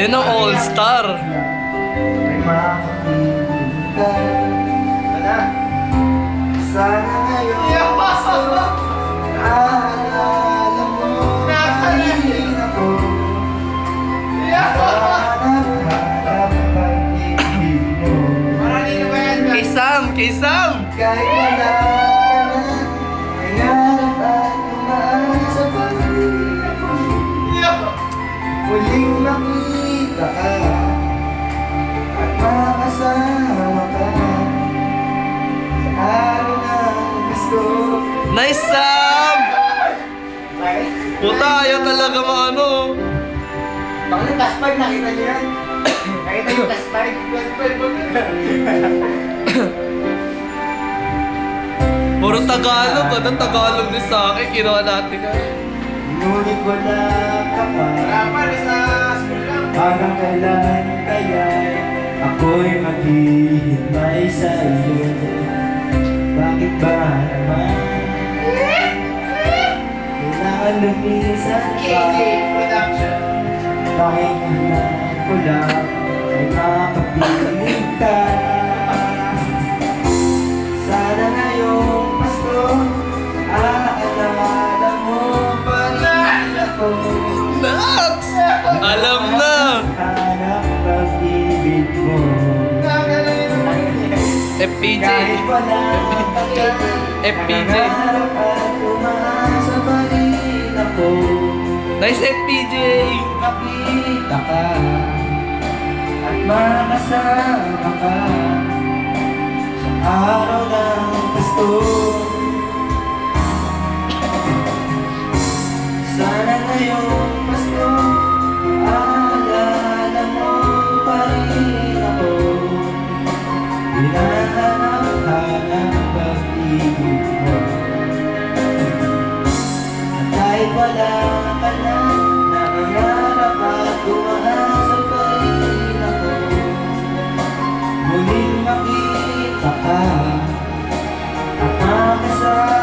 Yan ang all-star. May makapiling ka. Sana ngayon naalala mo pa rin ako. Hanap-hanap pag-ibig mo. Kay Sam! Kay Sam! Kahit wala ka na, nangarap at tumaan sa pag-ibig ako. Muling makita ka at makasama ka sa araw ng gusto. Nice, Sam! Puta, ayaw talaga maano. Bakit last 5 nakita niyo yan? Nakita niyo last 5? Last 5 ba? Puro Tagalog. Anong Tagalog din sa akin? Kinuha natin na. Ngunit wala ka pa. Sa school lang. Hanggang kailan kaya ako'y maghihintay sa iyo? Bakit ba naman kailangan lumisan pa? Pahingahan ko lang ay makapiling ka. Sana ngayong Pasko aalala mo pa rin ako. Nax! Alam na! Hanap pag-ibig mo. FPJ. Kahit wala ka na, FPJ. nangarap at umasa pa rin ako. Nice FPJ! Makita ka at makasama ka sa araw ng Pasko. Sana ngayong Pasko aalala mo pa rin ako. Hinahanap-hanap pag-ibig mo. At kahit wala ka na, nangangarap at umaasa pa rin ako. Muling makita ka at makasama